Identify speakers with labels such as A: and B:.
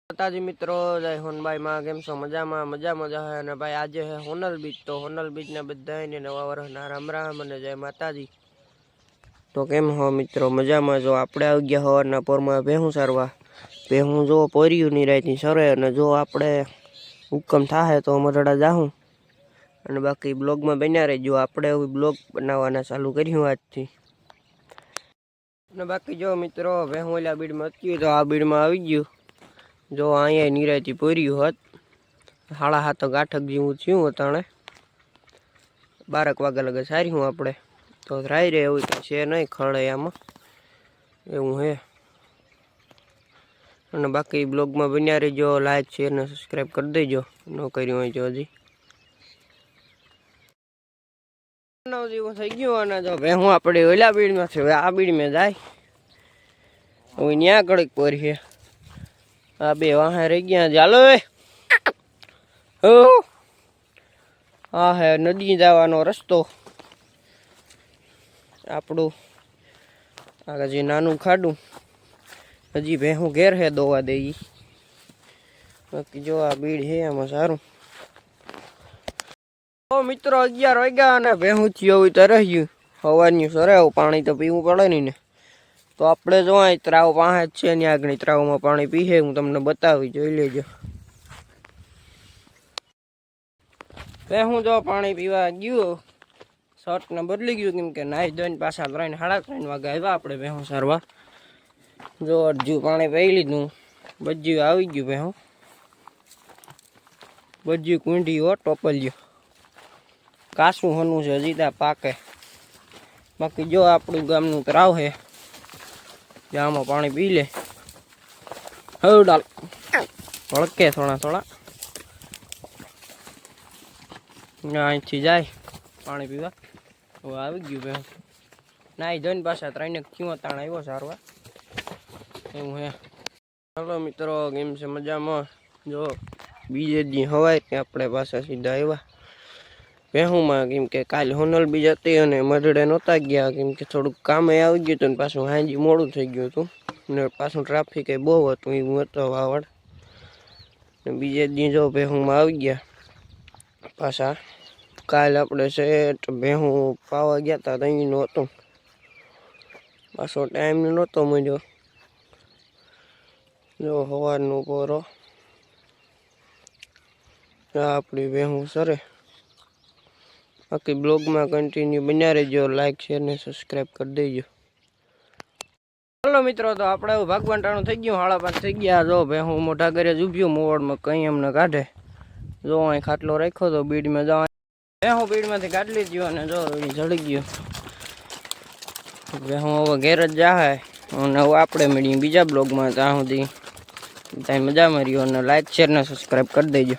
A: માતાજી મિત્રો, જય હોનભાઈ માં કેમ છો? મજામાં મજા હે અને ભાઈ આજે હે હોનલ બીચ. તો હોનલ બીચ ને બધાને નવા વર્ષના રામ રામ અને જય માતાજી. તો કેમ હો મિત્રો? મજામાં. જો આપણે આવી ગયા સવારના પોરમાં ભેહું સારવા. ભેહું જો પોર્યું ની રાયથી સરે અને જો આપણે હુકમ થાય તો મરડા જાહું અને બાકી બ્લોગમાં બન્યા રહેજો. આપણે હવે બ્લોગ બનાવવાના ચાલુ કર્યું આજથી. અને બાકી જો મિત્રો ભેહું ઓલા બીડમાં હતી તો આ બીડમાં આવી ગયું. જો અહીંયા નિરાયથી પોર્યું હોત 7:30 8 જેવું થયું અતાણે 12 વાગ્યા લગે સાર્યું આપણે તો રાઈ રે એવું છે નહીં ખળે આમાં એવું હે. અને બાકી બ્લોગમાં બન્યા રહેજો. લાઈક શેર ને સબસ્ક્રાઈબ કરી દેજો ન કર્યું હોય તો હજી. 9 જેવું થઈ ગયું અને જો ભેહું આપણે ઓલા બીડમાં છે હવે આ બીડમાં જાય હવે ન્યા કડક પોરી આ બે વાહે રહી ગયા. ચાલો હા હે નદી જવાનો રસ્તો આપણું. આ જે નાનું ખાડું હજી ભેહું ઘેર હે દોવા દે. બાકી જો આ બીડ હે આમાં સારું. તો મિત્રો 11 વાગ્યા અને ભેહું થયું તો રહ્યું હવાનું સરે. પાણી તો પીવું પડે નહીં ને. તો આપણે જો અહીં ત્રાવ પાસે જ છે ને આગળ ત્રાવમાં પાણી પીએ હું તમને બતાવી જોઈ લેજો. ભેહું જો પાણી પીવા ગયું શર્ટ ને બદલી ગયું કેમ કે નાહી ધોઈને પાછા 3 3:30 વાગે આવ્યા આપણે ભેહું સારવા. જો અડધું પાણી પી લીધું. બજ્યું આવી ગયું ભેહું. બજ્યું કુંડી હો ટોપલ્યું કાસું હનું છે હજી ત્યાં પાકે. બાકી જો આપણું ગામનું તરાવ છે આમાં પાણી પી લે. હવે ડાલ ભળકે થોડા અહીંથી જાય પાણી પીવા. હવે આવી ગયું ભેહું નાહી ધોઈને પાછા 3 ક્યું તાણ આવ્યો સારવા એવું હે. ચાલો મિત્રો કેમ છે? મજામાં. જો બીજે દી હવાય કે આપણે પાછા સીધા આવ્યા ભેહુંમાં કેમ કે કાલે હોનલ બીજ હતી અને મઢડે નહોતા ગયા કેમ કે થોડુંક કામે આવી ગયું હતું ને પાછું હાંજી મોડું થઈ ગયું હતું ને પાછું ટ્રાફિક એ બહુ હતું એવું હતો વાવડ. ને બીજે દી જો ભેહુંમાં આવી ગયા પાછા. કાલે આપણે સેટ ભેહું પાવા ગયા હતા ત્યાં નહોતું પાછો ટાઈમ નહોતો મળ્યો. જો સવારનું પોરો આપણી ભેહું સરે. બાકી બ્લોગમાં કન્ટિન્યુ બન્યા રહેજો. લાઈક શેર ને સબસ્ક્રાઈબ કરી દેજો. ચાલો મિત્રો તો આપણે ભાગવાન ટાણું થઈ ગયું 5:30 થઈ ગયા. જો ભેહું મોઢા ઘરે જ ઊભ્યું મોવડમાં કંઈ એમને કાઢે. જો અહીં ખાટલો રાખ્યો તો બીડમાં જવા ભેહું બીડમાંથી કાઢી લીધું અને જો જડી ગયું ભેહું હવે ઘેર જ જાહે. અને હવે આપણે મળીએ બીજા બ્લોગમાં. ત્યાં સુધી ત્યાં મજા માર્યો અને લાઈક શેર ને સબસ્ક્રાઈબ કરી દેજો.